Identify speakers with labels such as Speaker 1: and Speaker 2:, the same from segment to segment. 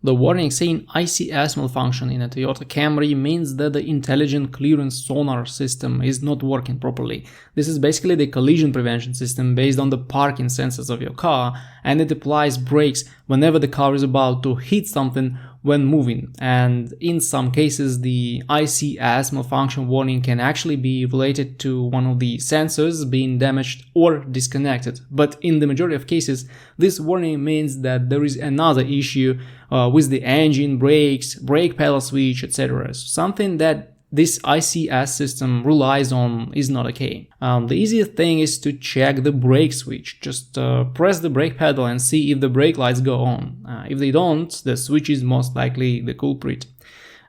Speaker 1: The warning saying ICS malfunction in a Toyota Camry means that the Intelligent Clearance Sonar system is not working properly. This is basically the collision prevention system based on the parking sensors of your car, and it applies brakes whenever the car is about to hit something when moving. And in some cases, the ICS malfunction warning can actually be related to one of the sensors being damaged or disconnected. But in the majority of cases, this warning means that there is another issue with the engine, brakes, brake pedal switch, etc. So something that this ICS system relies on is not okay. The easiest thing is to check the brake switch. Just press the brake pedal and see if the brake lights go on. If they don't, the switch is most likely the culprit.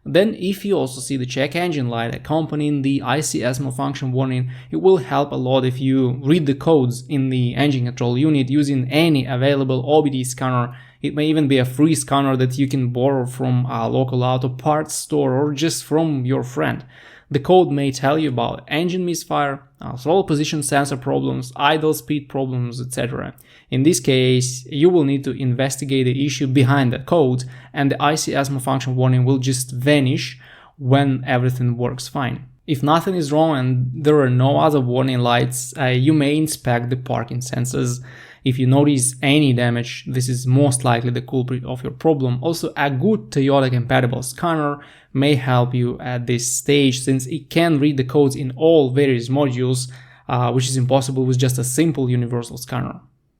Speaker 1: Then, if you also see the check engine light accompanying the ICS malfunction warning, it will help a lot if you read the codes in the engine control unit using any available OBD scanner. It may even be a free scanner that you can borrow from a local auto parts store or just from your friend. The code may tell you about engine misfire, throttle position sensor problems, idle speed problems, etc. In this case, you will need to investigate the issue behind the code, and the ICS malfunction warning will just vanish when everything works fine. If nothing is wrong and there are no other warning lights, you may inspect the parking sensors. If you notice any damage, this is most likely the culprit of your problem. Also, a good Toyota compatible scanner may help you at this stage, since it can read the codes in all various modules, which is impossible with just a simple universal scanner.